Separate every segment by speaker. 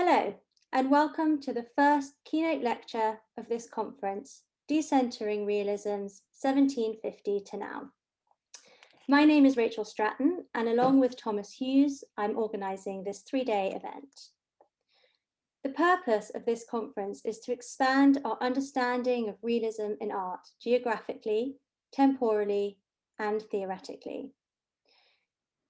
Speaker 1: Hello, and welcome to the first keynote lecture of this conference, Decentering Realisms 1750 to now. My name is Rachel Stratton, and along with Thomas Hughes, I'm organising this three-day event. The purpose of this conference is to expand our understanding of realism in art geographically, temporally, and theoretically.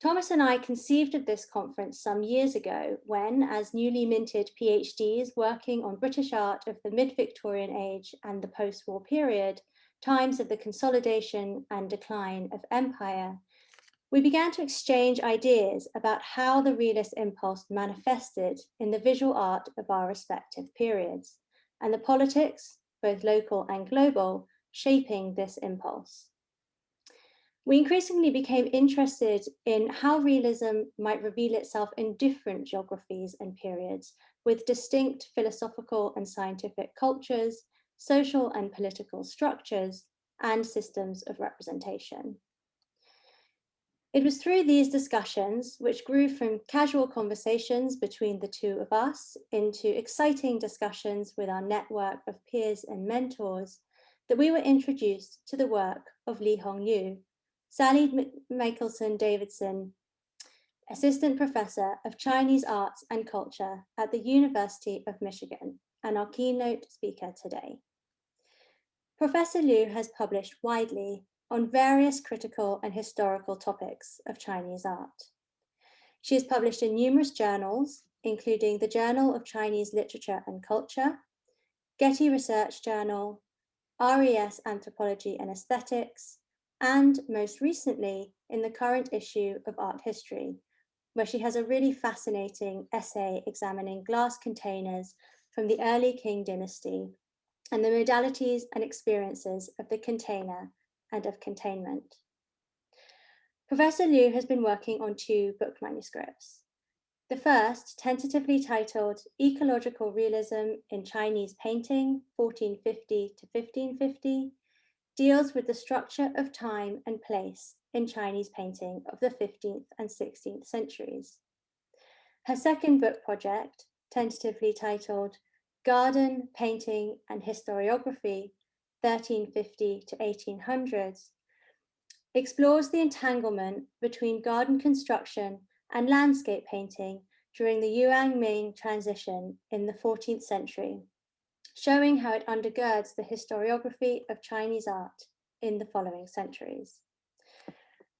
Speaker 1: Thomas and I conceived of this conference some years ago when, as newly minted PhDs working on British art of the mid-Victorian age and the post-war period, times of the consolidation and decline of empire, we began to exchange ideas about how the realist impulse manifested in the visual art of our respective periods, and the politics, both local and global, shaping this impulse. We increasingly became interested in how realism might reveal itself in different geographies and periods, with distinct philosophical and scientific cultures, social and political structures, and systems of representation. It was through these discussions, which grew from casual conversations between the two of us into exciting discussions with our network of peers and mentors, that we were introduced to the work of Lihong, Sally Michelson Davidson, Assistant Professor of Chinese Arts and Culture at the University of Michigan, and our keynote speaker today. Professor Liu has published widely on various critical and historical topics of Chinese art. She has published in numerous journals, including the Journal of Chinese Literature and Culture, Getty Research Journal, RES Anthropology and Aesthetics, and most recently in the current issue of Art History, where she has a really fascinating essay examining glass containers from the early Qing dynasty and the modalities and experiences of the container and of containment. Professor Liu has been working on two book manuscripts. The first, tentatively titled Ecological Realism in Chinese Painting, 1450 to 1550, deals with the structure of time and place in Chinese painting of the 15th and 16th centuries. Her second book project, tentatively titled Garden, Painting and Historiography, 1350 to 1800s, explores the entanglement between garden construction and landscape painting during the Yuan Ming transition in the 14th century, showing how it undergirds the historiography of Chinese art in the following centuries.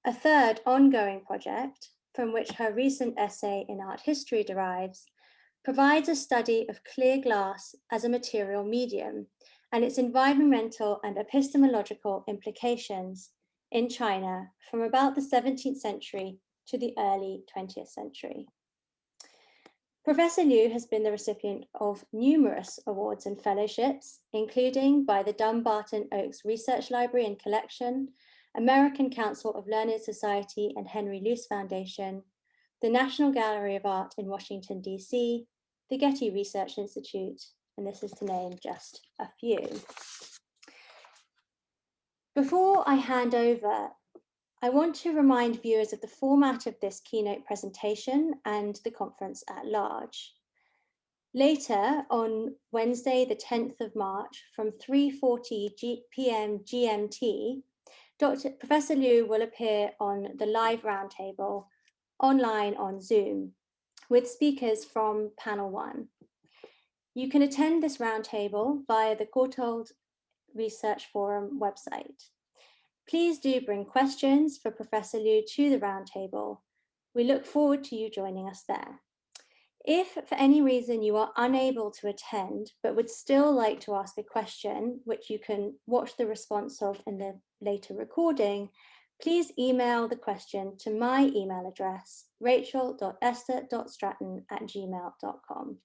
Speaker 1: A third ongoing project, from which her recent essay in art history derives, provides a study of clear glass as a material medium and its environmental and epistemological implications in China from about the 17th century to the early 20th century. Professor Liu has been the recipient of numerous awards and fellowships, including by the Dumbarton Oaks Research Library and Collection, American Council of Learned Society and Henry Luce Foundation, the National Gallery of Art in Washington, D.C., the Getty Research Institute, and this is to name just a few. Before I hand over, I want to remind viewers of the format of this keynote presentation and the conference at large. Later, on Wednesday, the 10th of March, from 3:40 p.m. GMT, Professor Liu will appear on the live roundtable online on Zoom with speakers from panel 1. You can attend this roundtable via the Courtauld Research Forum website. Please do bring questions for Professor Liu to the roundtable. We look forward to you joining us there. If for any reason you are unable to attend, but would still like to ask a question, which you can watch the response of in the later recording, please email the question to my email address, rachel.esther.stratton@gmail.com.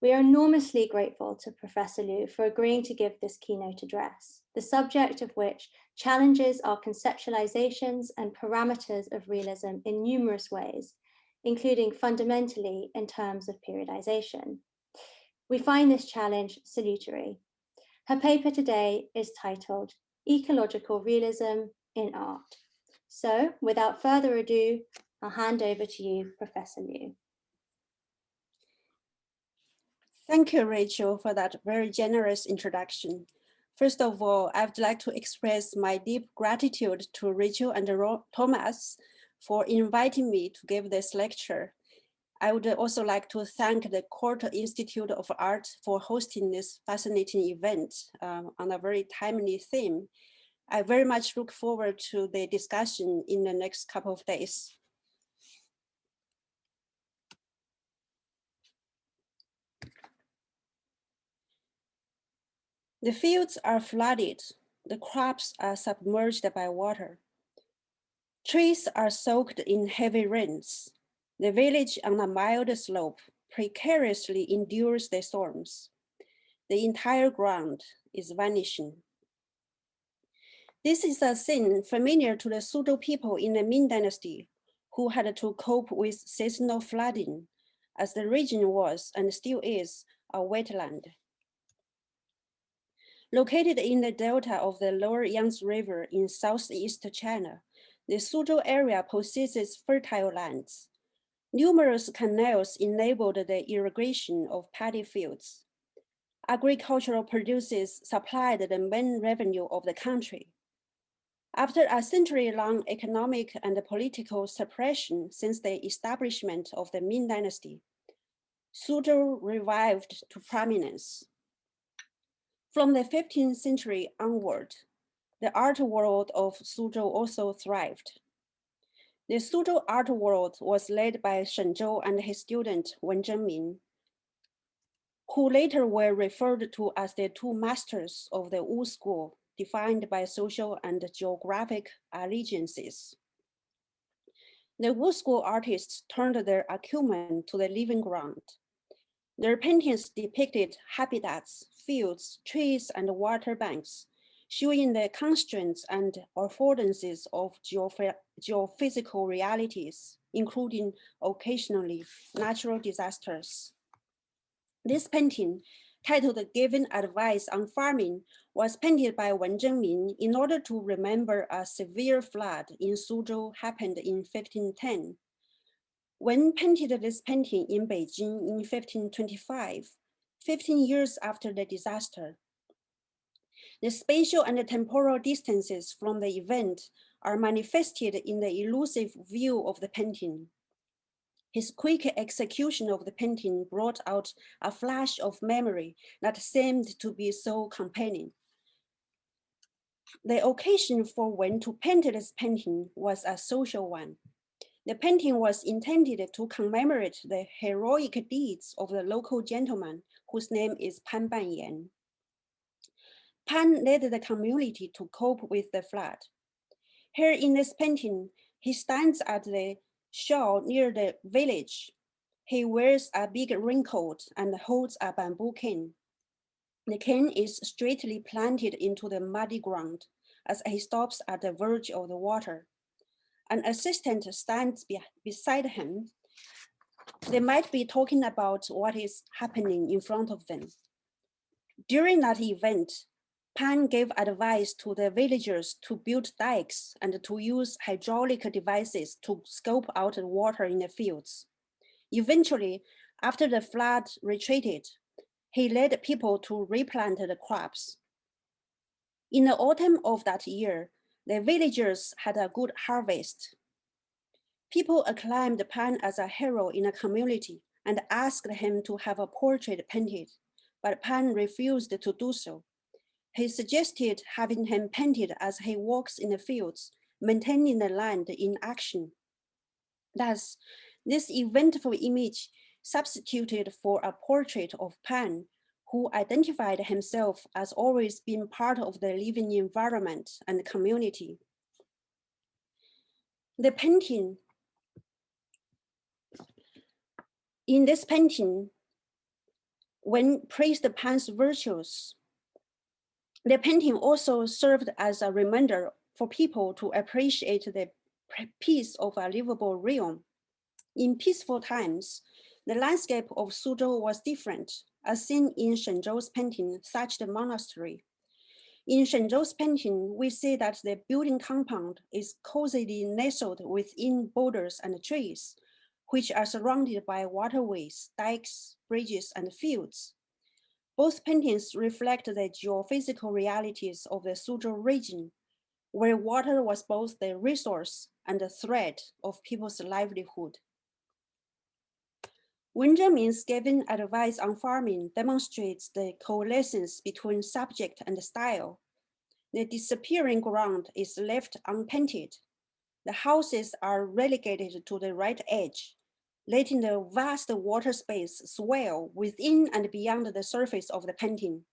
Speaker 1: We are enormously grateful to Professor Liu for agreeing to give this keynote address, the subject of which challenges our conceptualizations and parameters of realism in numerous ways, including fundamentally in terms of periodization. We find this challenge salutary. Her paper today is titled Ecological Realism in Art. So, without further ado, I'll hand over to you, Professor Liu.
Speaker 2: Thank you, Rachel, for that very generous introduction. First of all, I would like to express my deep gratitude to Rachel and Thomas for inviting me to give this lecture. I would also like to thank the Courtauld Institute of Art for hosting this fascinating event on a very timely theme. I very much look forward to the discussion in the next couple of days. The fields are flooded, the crops are submerged by water. Trees are soaked in heavy rains. The village on a mild slope precariously endures the storms. The entire ground is vanishing. This is a scene familiar to the Suzhou people in the Ming Dynasty, who had to cope with seasonal flooding, as the region was and still is a wetland. Located in the delta of the lower Yangtze River in southeast China, the Suzhou area possesses fertile lands. Numerous canals enabled the irrigation of paddy fields. Agricultural produces supplied the main revenue of the country. After a century-long economic and political suppression since the establishment of the Ming Dynasty, Suzhou revived to prominence. From the 15th century onward, the art world of Suzhou also thrived. The Suzhou art world was led by Shenzhou and his student Wen Zhenmin, who later were referred to as the two masters of the Wu school, defined by social and geographic allegiances. The Wu school artists turned their acumen to the living ground. Their paintings depicted habitats, fields, trees, and water banks, showing the constraints and affordances of geophysical realities, including occasionally natural disasters. This painting, titled Giving Advice on Farming, was painted by Wen Zhenmin in order to remember a severe flood in Suzhou happened in 1510. Wen painted this painting in Beijing in 1525, 15 years after the disaster. The spatial and temporal distances from the event are manifested in the elusive view of the painting. His quick execution of the painting brought out a flash of memory that seemed to be so compelling. The occasion for Wen to paint this painting was a social one. The painting was intended to commemorate the heroic deeds of the local gentleman whose name is Pan Banyan. Pan led the community to cope with the flood. Here in this painting, he stands at the shore near the village. He wears a big raincoat and holds a bamboo cane. The cane is straightly planted into the muddy ground as he stops at the verge of the water. An assistant stands beside him. They might be talking about what is happening in front of them. During that event, Pan gave advice to the villagers to build dikes and to use hydraulic devices to scoop out the water in the fields. Eventually, after the flood retreated, he led people to replant the crops. In the autumn of that year, the villagers had a good harvest. People acclaimed Pan as a hero in the community and asked him to have a portrait painted, but Pan refused to do so. He suggested having him painted as he walks in the fields, maintaining the land in action. Thus, this eventful image substituted for a portrait of Pan, who identified himself as always being part of the living environment and community. The painting, in this painting, when praised Pan's virtues, the painting also served as a reminder for people to appreciate the peace of a livable realm. In peaceful times, the landscape of Suzhou was different, as seen in Shenzhou's painting, Thatched Monastery. In Shenzhou's painting, we see that the building compound is cozily nestled within boulders and trees, which are surrounded by waterways, dikes, bridges, and fields. Both paintings reflect the geophysical realities of the Suzhou region, where water was both the resource and the thread of people's livelihood. Wen Zhenmin's given advice on farming demonstrates the coalescence between subject and style. The disappearing ground is left unpainted. The houses are relegated to the right edge, letting the vast water space swell within and beyond the surface of the painting.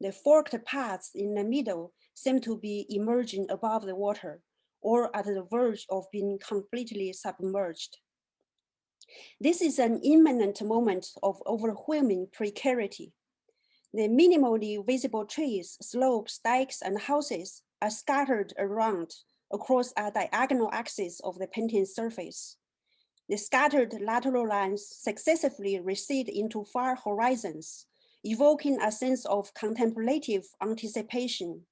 Speaker 2: The forked paths in the middle seem to be emerging above the water, or at the verge of being completely submerged. This is an imminent moment of overwhelming precarity. The minimally visible trees, slopes, dikes, and houses are scattered around across a diagonal axis of the painting's surface. The scattered lateral lines successively recede into far horizons, evoking a sense of contemplative anticipation.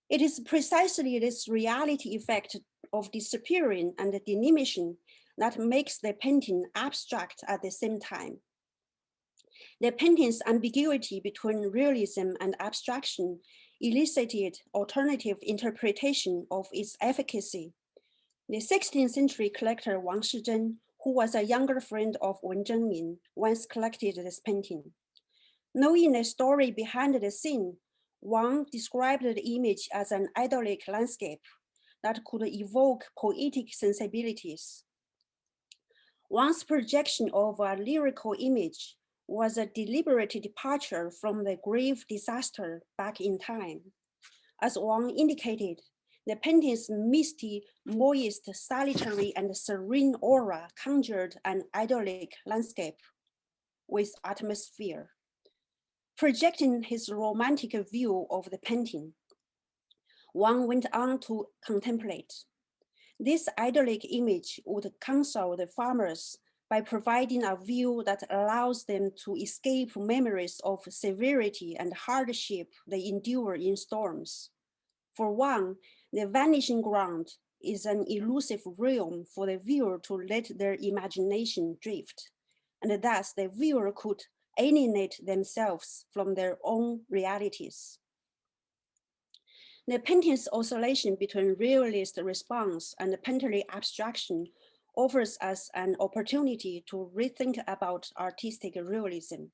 Speaker 2: It is precisely this reality effect of disappearing and diminishing that makes the painting abstract at the same time. The painting's ambiguity between realism and abstraction elicited alternative interpretation of its efficacy. The 16th century collector Wang Shizhen, who was a younger friend of Wen Zhenmin, once collected this painting. Knowing the story behind the scene, Wang described the image as an idyllic landscape that could evoke poetic sensibilities. Wang's projection of a lyrical image was a deliberate departure from the grave disaster back in time. As Wang indicated, the painting's misty, moist, solitary, and serene aura conjured an idyllic landscape with atmosphere. Projecting his romantic view of the painting, Wang went on to contemplate. This idyllic image would console the farmers by providing a view that allows them to escape memories of severity and hardship they endure in storms. For Wang, the vanishing ground is an elusive realm for the viewer to let their imagination drift, and thus the viewer could alienate themselves from their own realities. The painting's oscillation between realist response and painterly abstraction offers us an opportunity to rethink about artistic realism.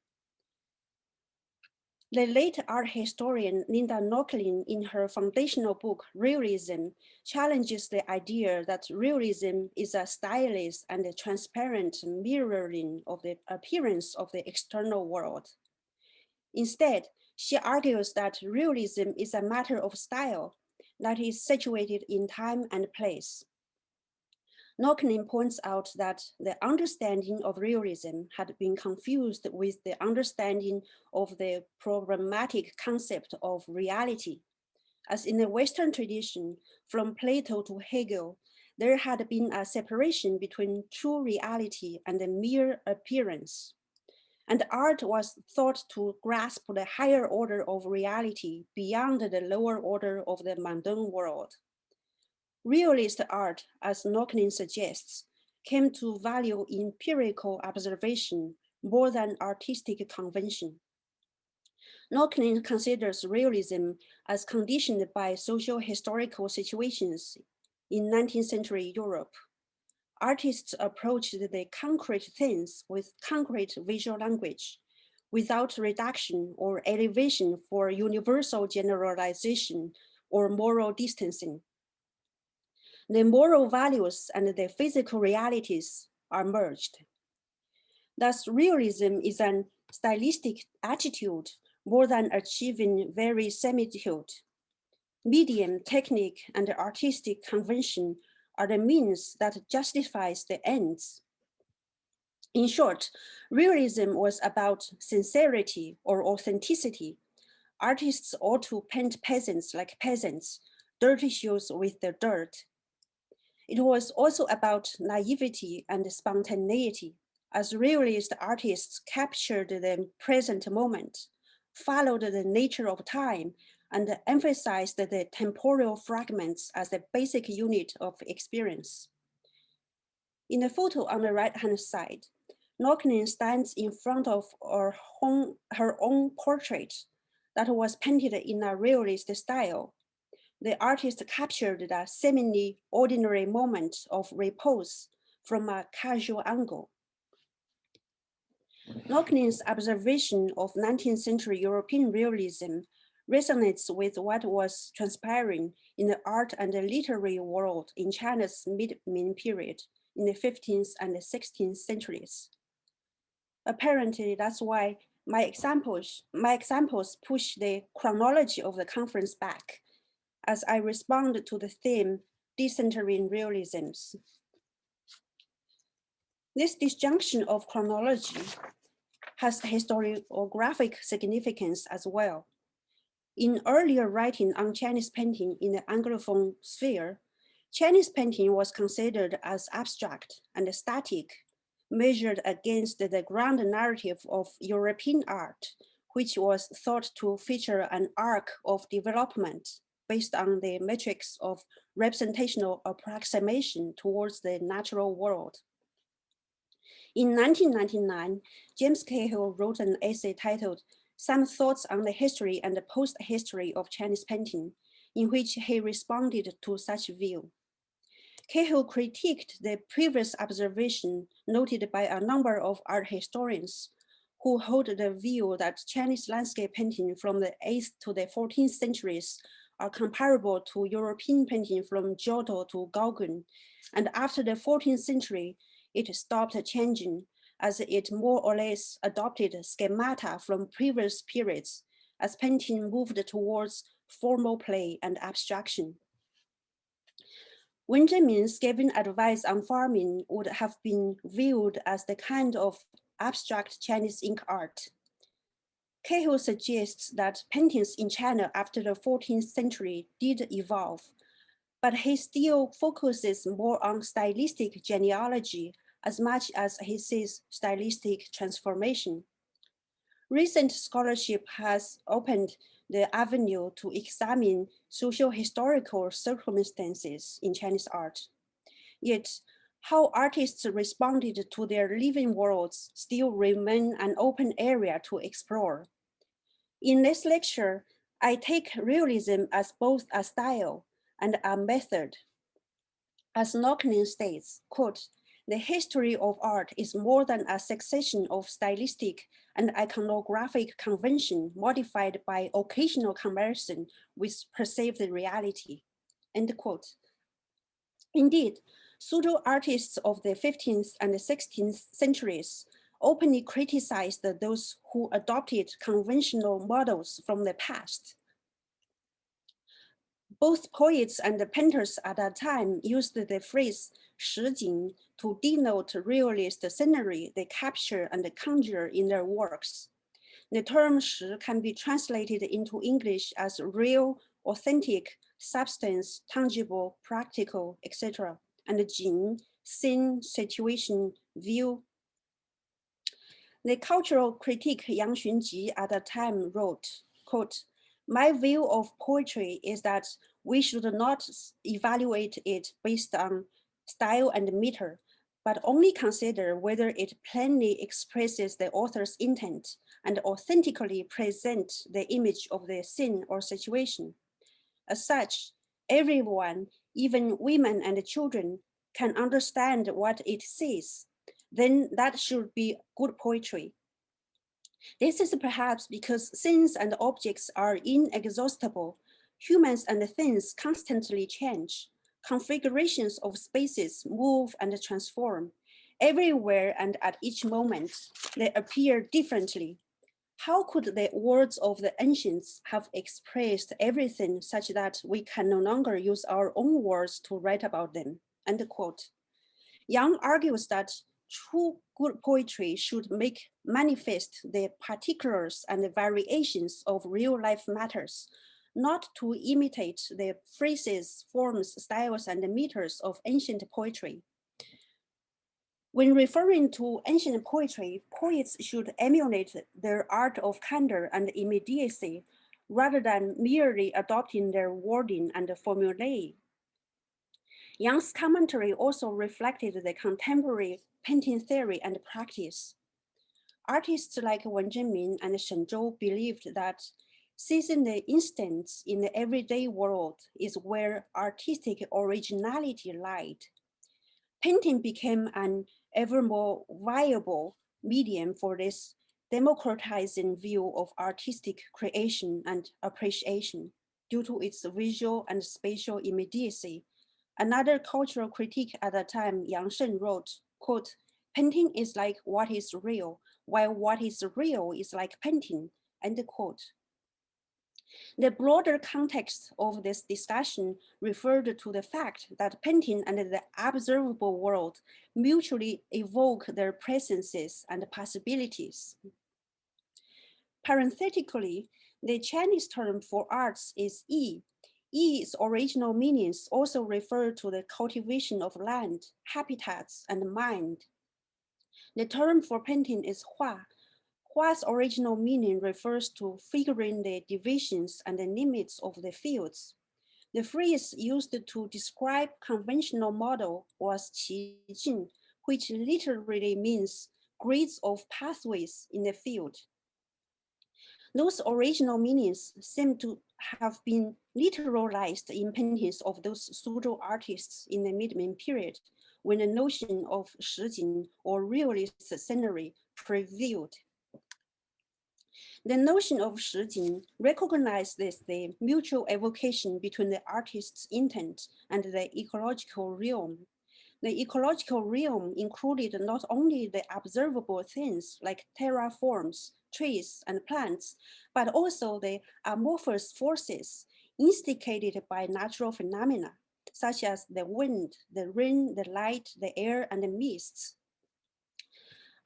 Speaker 2: The late art historian Linda Nochlin, in her foundational book, Realism, challenges the idea that realism is a stylized and a transparent mirroring of the appearance of the external world. Instead, she argues that realism is a matter of style that is situated in time and place. Nochlin points out that the understanding of realism had been confused with the understanding of the problematic concept of reality. As in the Western tradition, from Plato to Hegel, there had been a separation between true reality and the mere appearance. And art was thought to grasp the higher order of reality beyond the lower order of the mundane world. Realist art, as Nochlin suggests, came to value empirical observation more than artistic convention. Nochlin considers realism as conditioned by social historical situations in 19th century Europe. Artists approached the concrete things with concrete visual language, without reduction or elevation for universal generalization or moral distancing. The moral values and the physical realities are merged. Thus, realism is an stylistic attitude more than achieving verisimilitude. Medium, technique, and artistic convention are the means that justifies the ends. In short, realism was about sincerity or authenticity. Artists ought to paint peasants like peasants, dirty shoes with the dirt. It was also about naivety and spontaneity, as realist artists captured the present moment, followed the nature of time, and emphasized the temporal fragments as the basic unit of experience. In the photo on the right-hand side, Knocklin stands in front of her own portrait that was painted in a realist style. The artist captured the seemingly ordinary moment of repose from a casual angle. Knocklin's observation of 19th century European realism resonates with what was transpiring in the art and the literary world in China's mid-Ming period in the 15th and the 16th centuries. Apparently, that's why my examples push the chronology of the conference back as I respond to the theme, Decentering Realisms. This disjunction of chronology has historiographic significance as well. In earlier writing on Chinese painting in the Anglophone sphere, Chinese painting was considered as abstract and static, measured against the ground narrative of European art, which was thought to feature an arc of development based on the matrix of representational approximation towards the natural world. In 1999, James Cahill wrote an essay titled Some Thoughts on the History and the Post-History of Chinese Painting, in which he responded to such view. Cahill critiqued the previous observation noted by a number of art historians who hold the view that Chinese landscape painting from the 8th to the 14th centuries are comparable to European painting from Giotto to Gauguin, and after the 14th century, it stopped changing as it more or less adopted schemata from previous periods as painting moved towards formal play and abstraction. Wen Zhenming's giving advice on farming would have been viewed as the kind of abstract Chinese ink art. Cahill suggests that paintings in China after the 14th century did evolve, but he still focuses more on stylistic genealogy as much as he sees stylistic transformation. Recent scholarship has opened the avenue to examine social historical circumstances in Chinese art. Yet, how artists responded to their living worlds still remain an open area to explore. In this lecture, I take realism as both a style and a method. As Knocklin states, quote, the history of art is more than a succession of stylistic and iconographic convention modified by occasional comparison with perceived reality, end quote. Indeed, Suzhou artists of the 15th and 16th centuries openly criticized those who adopted conventional models from the past. Both poets and painters at that time used the phrase 实景 to denote realist scenery they capture and conjure in their works. The term 实 can be translated into English as real, authentic, substance, tangible, practical, etc. And 景, scene, situation, view. The cultural critic Yang Xunji at the time wrote, quote, my view of poetry is that we should not evaluate it based on style and meter, but only consider whether it plainly expresses the author's intent and authentically presents the image of the scene or situation. As such, everyone, even women and children, can understand what it says. Then that should be good poetry. This is perhaps because scenes and objects are inexhaustible. Humans and things constantly change. Configurations of spaces move and transform. Everywhere and at each moment, they appear differently. How could the words of the ancients have expressed everything such that we can no longer use our own words to write about them? End quote. Yang argues that true good poetry should make manifest the particulars and the variations of real life matters, not to imitate the phrases, forms, styles, and meters of ancient poetry. When referring to ancient poetry, poets should emulate their art of candor and immediacy rather than merely adopting their wording and formulae. Yang's commentary also reflected the contemporary painting theory and practice. Artists like Wen Zhenmin and Shen Zhou believed that seizing the instants in the everyday world is where artistic originality lied. Painting became an ever more viable medium for this democratizing view of artistic creation and appreciation due to its visual and spatial immediacy. Another cultural critique at the time, Yang Shen wrote, quote, "Painting is like what is real, while what is real is like painting," end quote. The broader context of this discussion referred to the fact that painting and the observable world mutually evoke their presences and possibilities. Parenthetically, the Chinese term for arts is yi. Yi's original meanings also refer to the cultivation of land, habitats, and mind. The term for painting is hua. Hua's original meaning refers to figuring the divisions and the limits of the fields. The phrase used to describe conventional model was qijin, which literally means grids of pathways in the field. Those original meanings seem to have been literalized in paintings of those Suzhou artists in the mid-Ming period, when the notion of shijin or realist scenery prevailed. The notion of shijin recognizes the mutual evocation between the artist's intent and the ecological realm. The ecological realm included not only the observable things like terraforms, trees, and plants, but also the amorphous forces instigated by natural phenomena, such as the wind, the rain, the light, the air, and the mists.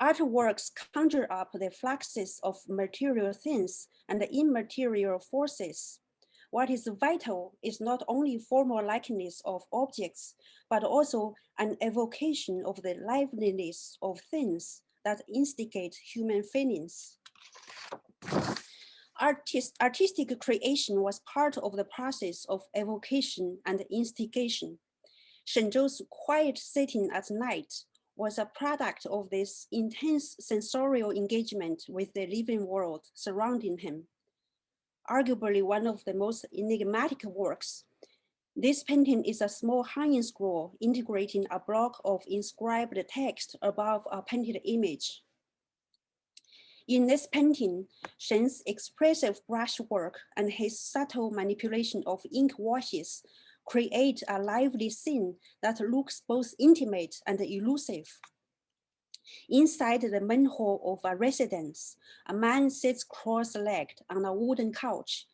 Speaker 2: Artworks conjure up the fluxes of material things and the immaterial forces. What is vital is not only formal likeness of objects, but also an evocation of the liveliness of things that instigate human feelings. Artistic creation was part of the process of evocation and instigation. Shenzhou's quiet setting at night was a product of this intense sensorial engagement with the living world surrounding him. Arguably one of the most enigmatic works, this painting is a small hanging scroll integrating a block of inscribed text above a painted image. In this painting, Shen's expressive brushwork and his subtle manipulation of ink washes create a lively scene that looks both intimate and elusive. Inside the main hall of a residence, a man sits cross-legged on a wooden couch.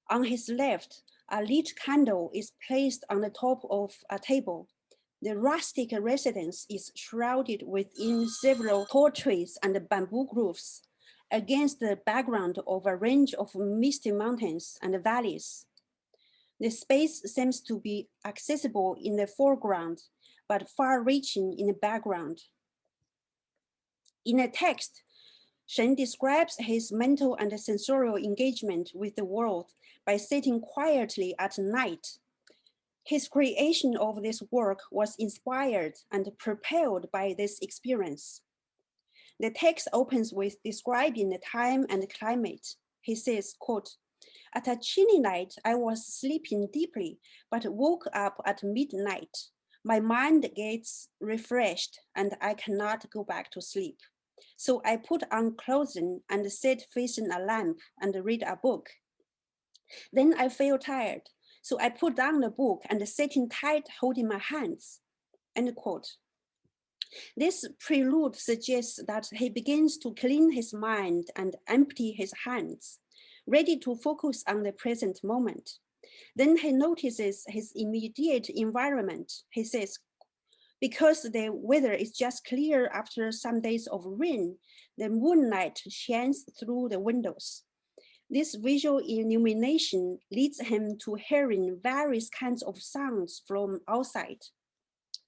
Speaker 2: On his left, a lit candle is placed on the top of a table. The rustic residence is shrouded within several tall trees and bamboo groves, against the background of a range of misty mountains and valleys. The space seems to be accessible in the foreground, but far-reaching in the background. In the text, Shen describes his mental and sensorial engagement with the world by sitting quietly at night. His creation of this work was inspired and propelled by this experience. The text opens with describing the time and climate. He says, quote, "At a chilly night, I was sleeping deeply, but woke up at midnight. My mind gets refreshed and I cannot go back to sleep. So I put on clothing and sit facing a lamp and read a book. Then I feel tired. So I put down the book and sitting tight, holding my hands," end quote. This prelude suggests that he begins to clean his mind and empty his hands, ready to focus on the present moment. Then he notices his immediate environment. He says, "Because the weather is just clear after some days of rain, the moonlight shines through the windows. This visual illumination leads him to hearing various kinds of sounds from outside."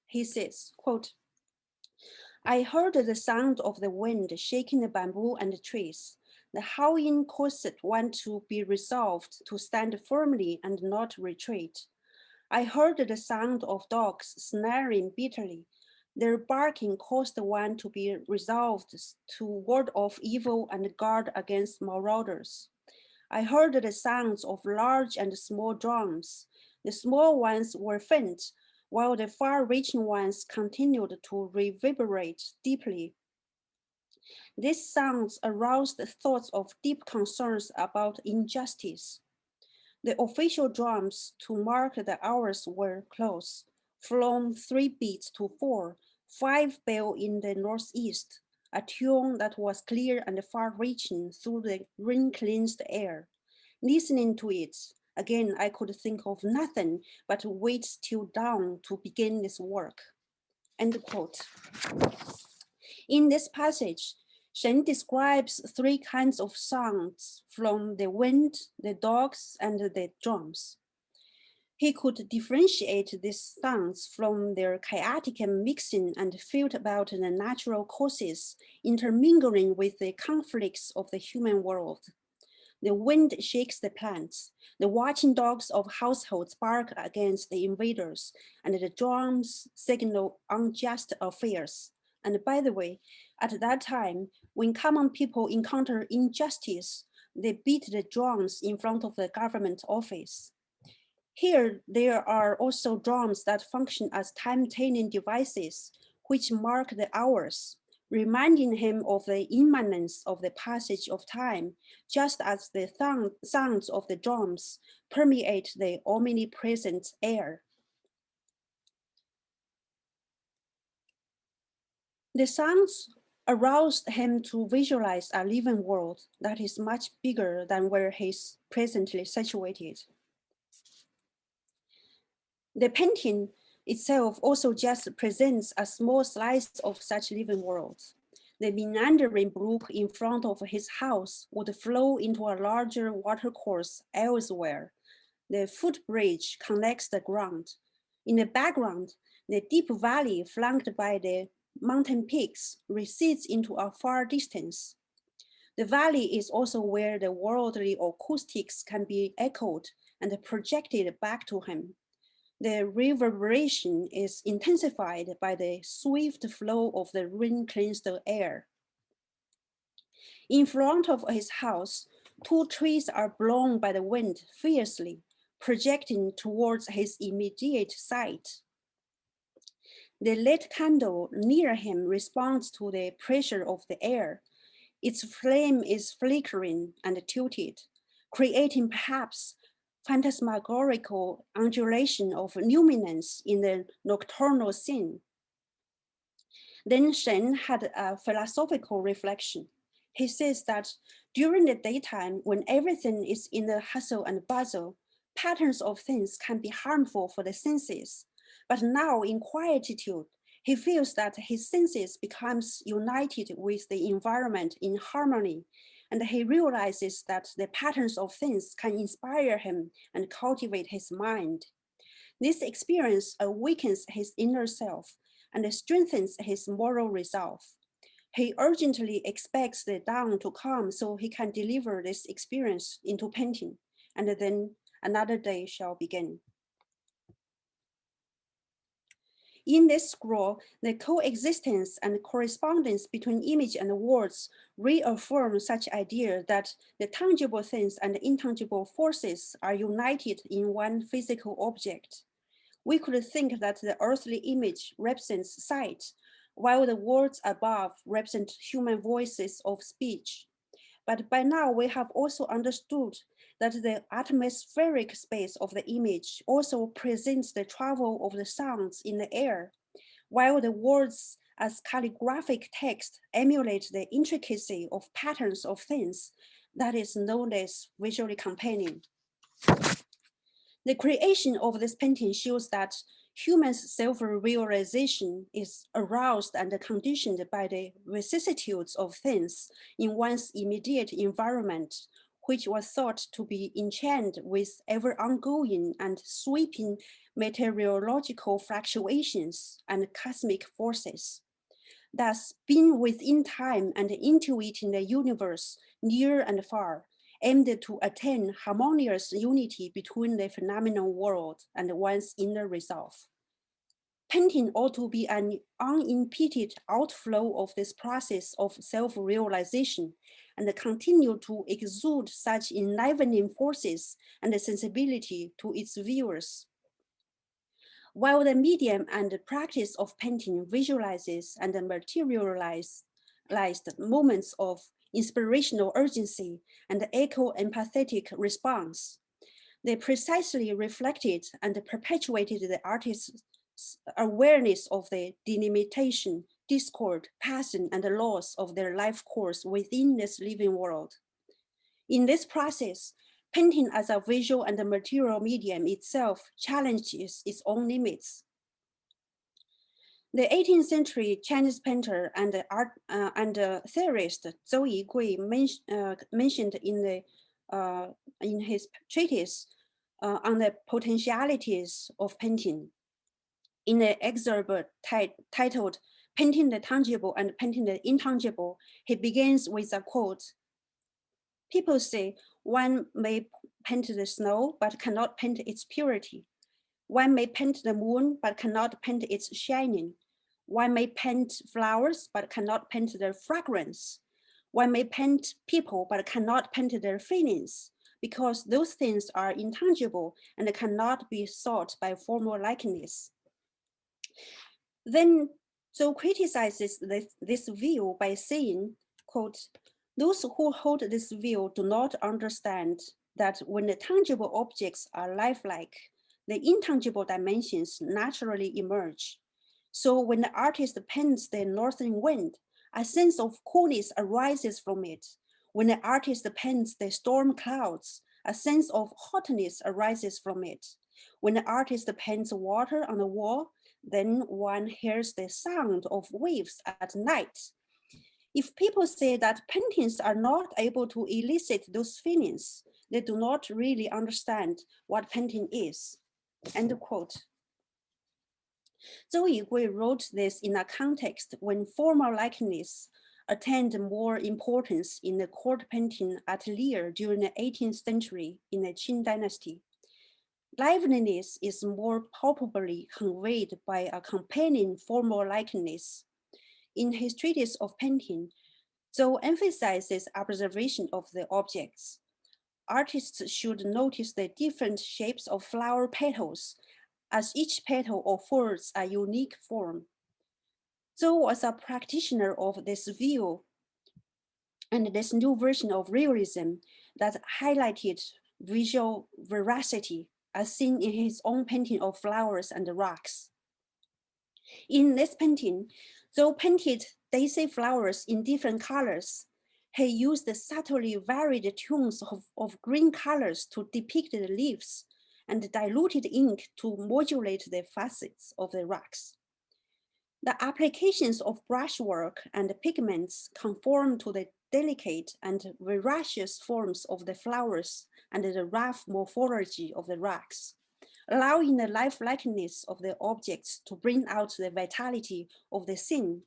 Speaker 2: He says, quote, "I heard the sound of the wind shaking the bamboo and the trees. The howling caused one to be resolved to stand firmly and not retreat. I heard the sound of dogs snaring bitterly. Their barking caused one to be resolved to ward off evil and guard against marauders. I heard the sounds of large and small drums. The small ones were faint, while the far-reaching ones continued to reverberate deeply. These sounds aroused thoughts of deep concerns about injustice. The official drums to mark the hours were close, from 3 beats to 4, 5 bell in the northeast, a tune that was clear and far-reaching through the rain-cleansed air. Listening to it, again, I could think of nothing but wait till dawn to begin this work. End quote. In this passage, Shen describes 3 kinds of sounds from the wind, the dogs, and the drums. He could differentiate these sounds from their chaotic mixing and felt about the natural causes intermingling with the conflicts of the human world. The wind shakes the plants, the watching dogs of households bark against the invaders, and the drums signal unjust affairs. And by the way, at that time, when common people encounter injustice, they beat the drums in front of the government office. Here, there are also drums that function as time-telling devices, which mark the hours, reminding him of the immanence of the passage of time, just as the sounds of the drums permeate the omnipresent air. The sounds aroused him to visualize a living world that is much bigger than where he's presently situated. The painting itself also just presents a small slice of such living worlds. The meandering brook in front of his house would flow into a larger watercourse elsewhere. The footbridge connects the ground. In the background, the deep valley flanked by the mountain peaks recedes into a far distance. The valley is also where the worldly acoustics can be echoed and projected back to him. The reverberation is intensified by the swift flow of the rain-cleansed air. In front of his house, 2 trees are blown by the wind fiercely, projecting towards his immediate sight. The lit candle near him responds to the pressure of the air. Its flame is flickering and tilted, creating perhaps phantasmagorical undulation of luminance in the nocturnal scene. Then Shen had a philosophical reflection. He says that during the daytime, when everything is in the hustle and bustle, patterns of things can be harmful for the senses. But now in quietude, he feels that his senses becomes united with the environment in harmony, and he realizes that the patterns of things can inspire him and cultivate his mind. This experience awakens his inner self and strengthens his moral resolve. He urgently expects the dawn to come so he can deliver this experience into painting, and then another day shall begin. In this scroll, the coexistence and correspondence between image and words reaffirm such idea that the tangible things and intangible forces are united in one physical object. We could think that the earthly image represents sight, while the words above represent human voices of speech. But by now we have also understood that the atmospheric space of the image also presents the travel of the sounds in the air, while the words as calligraphic text emulate the intricacy of patterns of things that is no less visually compelling. The creation of this painting shows that humans' self-realization is aroused and conditioned by the vicissitudes of things in one's immediate environment, which was thought to be enchained with ever-ongoing and sweeping meteorological fluctuations and cosmic forces. Thus, being within time and intuiting the universe near and far, aimed to attain harmonious unity between the phenomenal world and one's inner resolve. Painting ought to be an unimpeded outflow of this process of self-realization and continue to exude such enlivening forces and sensibility to its viewers. While the medium and practice of painting visualizes and materializes moments of inspirational urgency and eco-empathetic response, they precisely reflected and perpetuated the artist's awareness of the delimitation, discord, passion, and the loss of their life course within this living world. In this process, painting as a visual and material medium itself challenges its own limits. The 18th century Chinese painter and theorist Zhou Yigui mentioned in his treatise on the potentialities of painting. In the excerpt titled Painting the Tangible and Painting the Intangible, he begins with a quote. People say one may paint the snow, but cannot paint its purity. One may paint the moon, but cannot paint its shining. One may paint flowers, but cannot paint their fragrance. One may paint people, but cannot paint their feelings, because those things are intangible and cannot be sought by formal likeness. Then Zhou criticizes this view by saying, quote, those who hold this view do not understand that when the tangible objects are lifelike, the intangible dimensions naturally emerge. So when the artist paints the northern wind, a sense of coolness arises from it. When the artist paints the storm clouds, a sense of hotness arises from it. When the artist paints water on the wall, then one hears the sound of waves at night. If people say that paintings are not able to elicit those feelings, they do not really understand what painting is. End quote. Zhou Yigui wrote this in a context when formal likeness attained more importance in the court painting atelier during the 18th century in the Qing dynasty. Liveliness is more palpably conveyed by a compelling formal likeness. In his treatise of painting, Zhou emphasizes observation of the objects. Artists should notice the different shapes of flower petals, as each petal affords a unique form. Zhou was a practitioner of this view and this new version of realism that highlighted visual veracity as seen in his own painting of flowers and rocks. In this painting, Zhou painted daisy flowers in different colors. He used the subtly varied tones of green colors to depict the leaves and diluted ink to modulate the facets of the rocks. The applications of brushwork and pigments conform to the delicate and vivacious forms of the flowers and the rough morphology of the rocks, allowing the lifelikeness of the objects to bring out the vitality of the scene.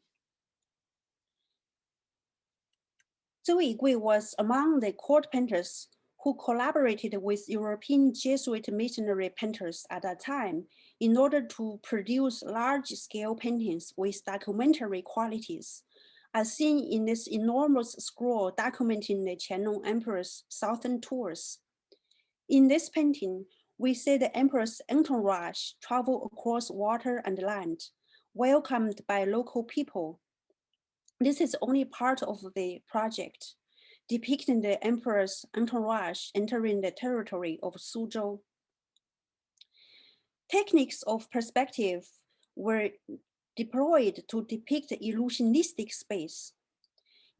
Speaker 2: Zhou Yigui was among the court painters who collaborated with European Jesuit missionary painters at that time in order to produce large-scale paintings with documentary qualities, as seen in this enormous scroll documenting the Qianlong Emperor's southern tours. In this painting, we see the emperor's entourage travel across water and land, welcomed by local people. This is only part of the project, depicting the emperor's entourage entering the territory of Suzhou. Techniques of perspective were deployed to depict illusionistic space.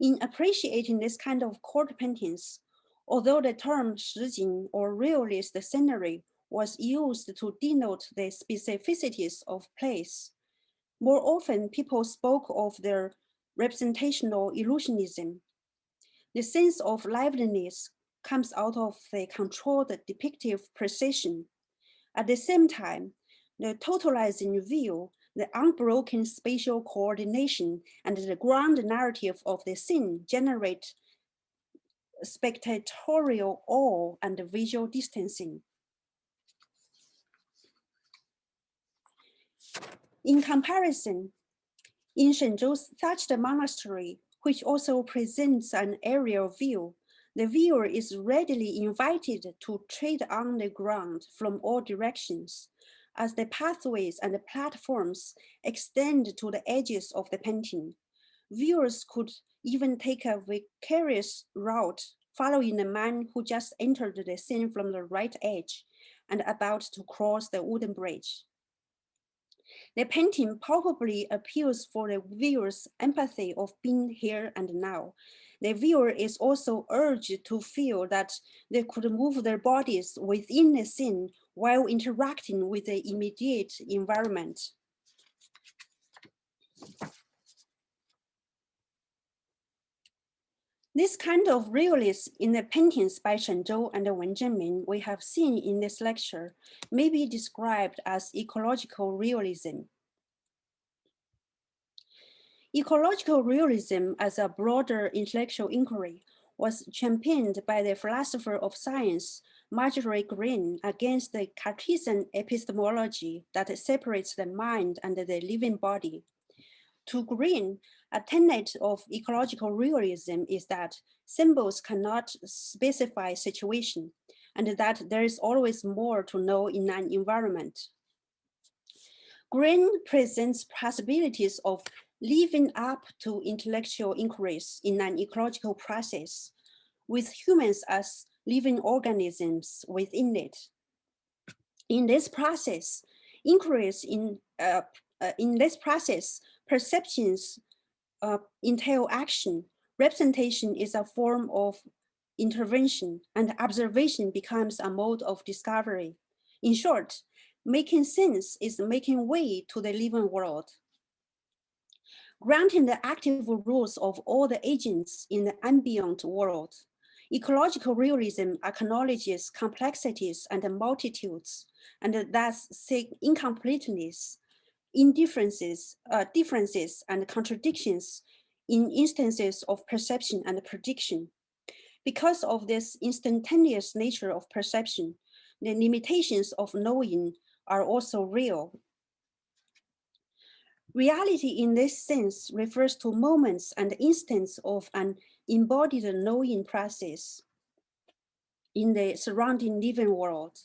Speaker 2: In appreciating this kind of court paintings, although the term 实景 or realist scenery was used to denote the specificities of place, more often people spoke of their representational illusionism. The sense of liveliness comes out of the controlled depictive precision. At the same time, the totalizing view, the unbroken spatial coordination, and the ground narrative of the scene generate spectatorial awe and visual distancing. In comparison, in Shenzhou's thatched monastery, which also presents an aerial view, the viewer is readily invited to tread on the ground from all directions, as the pathways and the platforms extend to the edges of the painting. Viewers could even take a vicarious route following the man who just entered the scene from the right edge and about to cross the wooden bridge. The painting probably appeals for the viewer's empathy of being here and now. The viewer is also urged to feel that they could move their bodies within the scene while interacting with the immediate environment. This kind of realism in the paintings by Shenzhou and Wen Zhenmin we have seen in this lecture may be described as ecological realism. Ecological realism as a broader intellectual inquiry was championed by the philosopher of science, Marjorie Green, against the Cartesian epistemology that separates the mind and the living body. To Green, a tenet of ecological realism is that symbols cannot specify situation, and that there is always more to know in an environment. Green presents possibilities of living up to intellectual inquiries in an ecological process, with humans as living organisms within it. In this process, perceptions entail action. Representation is a form of intervention, and observation becomes a mode of discovery. In short, making sense is making way to the living world. Granting the active rules of all the agents in the ambient world, ecological realism acknowledges complexities and multitudes, and thus seek incompleteness, differences and contradictions in instances of perception and prediction. Because of this instantaneous nature of perception, the limitations of knowing are also real. Reality in this sense refers to moments and instants of an embodied knowing process in the surrounding living world.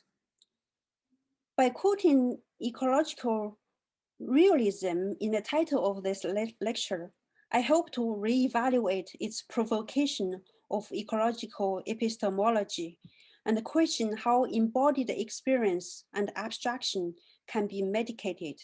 Speaker 2: By quoting ecological realism in the title of this lecture, I hope to reevaluate its provocation of ecological epistemology and question how embodied experience and abstraction can be medicated.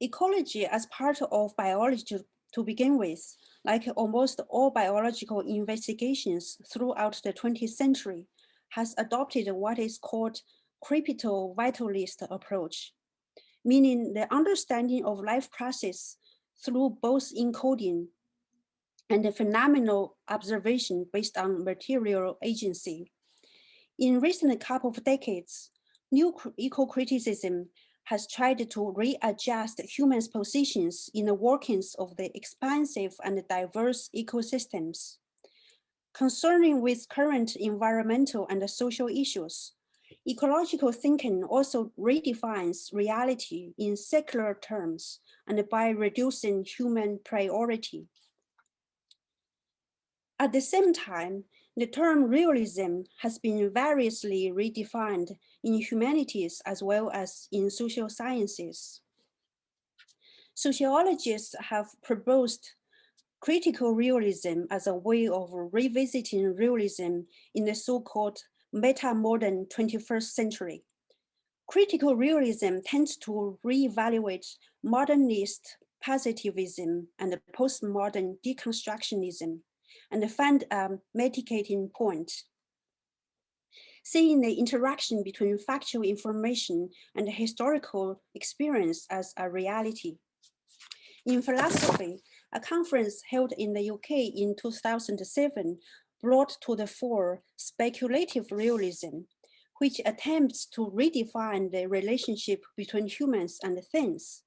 Speaker 2: Ecology as part of biology to begin with, like almost all biological investigations throughout the 20th century, has adopted what is called crypto-vitalist approach, meaning the understanding of life process through both encoding and the phenomenal observation based on material agency. In recent couple of decades, new eco-criticism has tried to readjust humans' positions in the workings of the expansive and diverse ecosystems. Concerning with current environmental and social issues, ecological thinking also redefines reality in secular terms and by reducing human priority. At the same time, the term realism has been variously redefined in humanities as well as in social sciences. Sociologists have proposed critical realism as a way of revisiting realism in the so-called meta-modern 21st century. Critical realism tends to reevaluate modernist positivism and postmodern deconstructionism and find a mitigating point, seeing the interaction between factual information and historical experience as a reality. In philosophy, a conference held in the UK in 2007 brought to the fore speculative realism, which attempts to redefine the relationship between humans and things.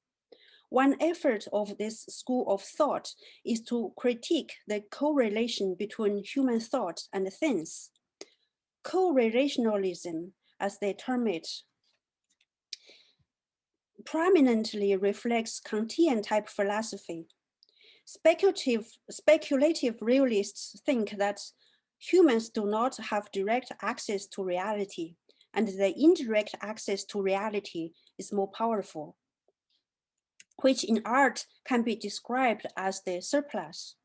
Speaker 2: One effort of this school of thought is to critique the correlation between human thought and things. Co-relationalism, as they term it, prominently reflects Kantian type philosophy. Speculative realists think that humans do not have direct access to reality, and the indirect access to reality is more powerful, which in art can be described as the surplus.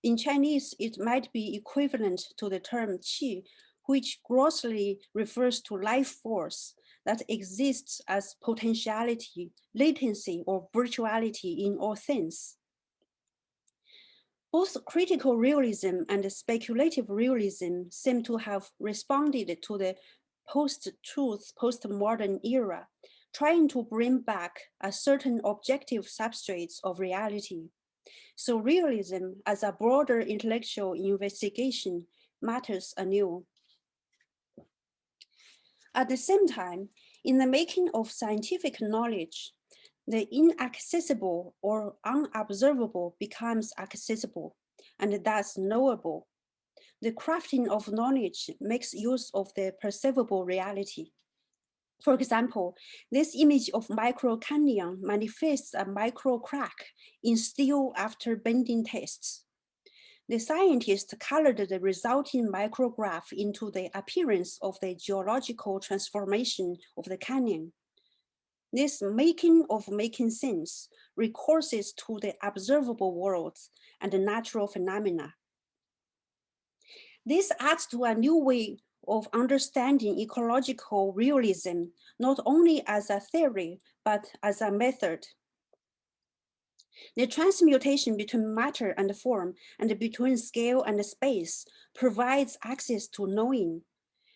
Speaker 2: In Chinese, it might be equivalent to the term qi, which grossly refers to life force that exists as potentiality, latency, or virtuality in all things. Both critical realism and speculative realism seem to have responded to the post-truth, post-modern era, trying to bring back a certain objective substrates of reality. So realism as a broader intellectual investigation matters anew. At the same time, in the making of scientific knowledge, the inaccessible or unobservable becomes accessible and thus knowable. The crafting of knowledge makes use of the perceivable reality. For example, this image of microcanyon manifests a micro crack in steel after bending tests. The scientist colored the resulting micrograph into the appearance of the geological transformation of the canyon. This making of making sense recourses to the observable world and the natural phenomena. This adds to a new way of understanding ecological realism, not only as a theory, but as a method. The transmutation between matter and form and between scale and space provides access to knowing.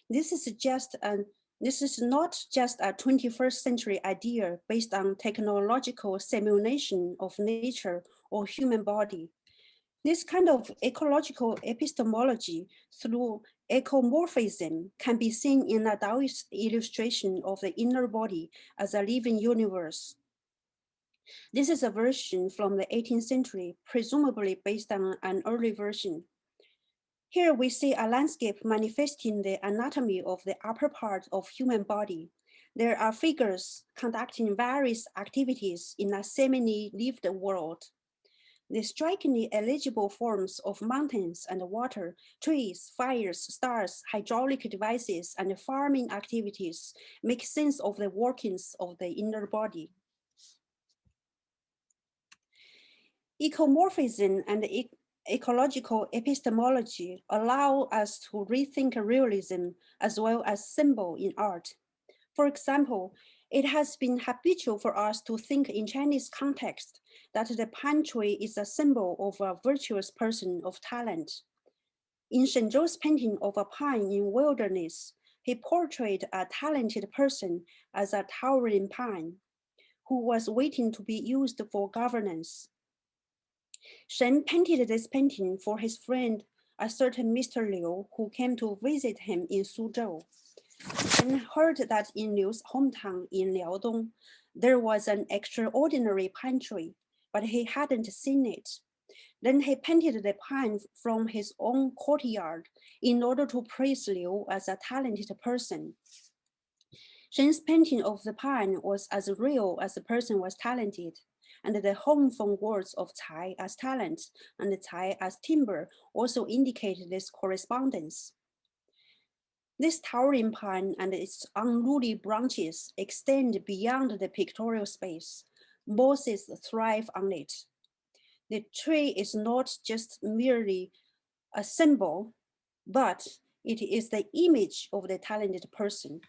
Speaker 2: This is not just a 21st century idea based on technological simulation of nature or human body. This kind of ecological epistemology through ecomorphism can be seen in a Taoist illustration of the inner body as a living universe. This is a version from the 18th century, presumably based on an early version. Here we see a landscape manifesting the anatomy of the upper part of human body. There are figures conducting various activities in a semi-lived world. The strikingly eligible forms of mountains and water, trees, fires, stars, hydraulic devices, and farming activities make sense of the workings of the inner body. Ecomorphism and ecological epistemology allow us to rethink realism as well as symbol in art. For example, it has been habitual for us to think in Chinese context that the pine tree is a symbol of a virtuous person of talent. In Shenzhou's painting of a pine in wilderness, he portrayed a talented person as a towering pine who was waiting to be used for governance. Shen painted this painting for his friend, a certain Mr. Liu, who came to visit him in Suzhou. Shen heard that in Liu's hometown in Liaodong, there was an extraordinary pine tree, but he hadn't seen it. Then he painted the pine from his own courtyard in order to praise Liu as a talented person. Shen's painting of the pine was as real as the person was talented, and the Hongfeng words of Cai as talent and Cai as timber also indicate this correspondence. This towering pine and its unruly branches extend beyond the pictorial space. Mosses thrive on it. The tree is not just merely a symbol, but it is the image of the talented person.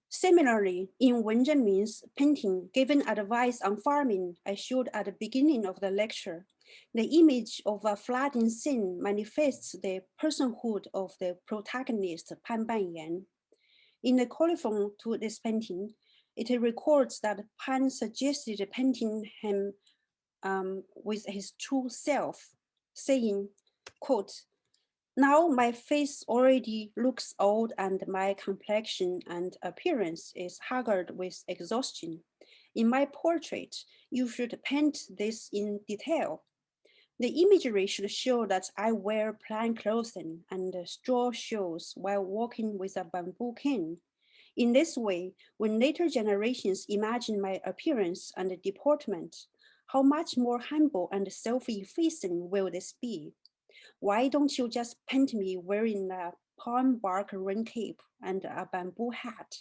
Speaker 2: Similarly, in Wen Zhenmin's painting, given advice on farming, I showed at the beginning of the lecture, the image of a flooding scene manifests the personhood of the protagonist, Pan Banyan. In the colophon to this painting, it records that Pan suggested painting him with his true self, saying, quote, "Now my face already looks old and my complexion and appearance is haggard with exhaustion. In my portrait, you should paint this in detail. The imagery should show that I wear plain clothing and straw shoes while walking with a bamboo cane. In this way, when later generations imagine my appearance and deportment, how much more humble and self-effacing will this be? Why don't you just paint me wearing a palm bark rain cape and a bamboo hat,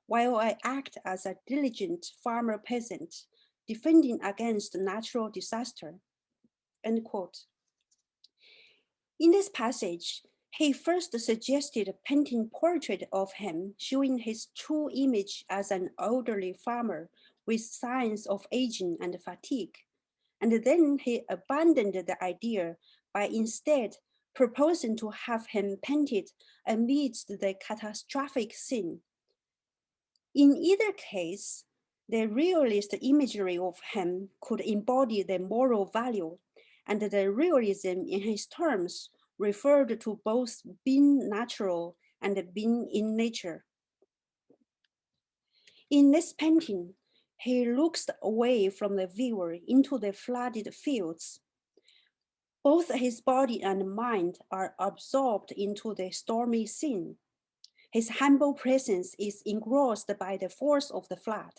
Speaker 2: while I act as a diligent farmer peasant, defending against natural disaster? End quote. In this passage, he first suggested a painting portrait of him showing his true image as an elderly farmer with signs of aging and fatigue. And then he abandoned the idea by instead proposing to have him painted amidst the catastrophic scene. In either case, the realist imagery of him could embody the moral value, and the realism in his terms referred to both being natural and being in nature. In this painting, he looks away from the viewer into the flooded fields. Both his body and mind are absorbed into the stormy scene. His humble presence is engrossed by the force of the flood.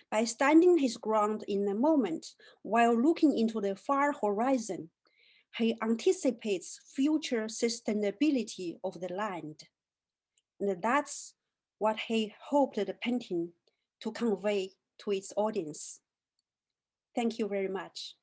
Speaker 2: By standing his ground in the moment while looking into the far horizon, he anticipates future sustainability of the land. And that's what he hoped the painting to convey to its audience. Thank you very much.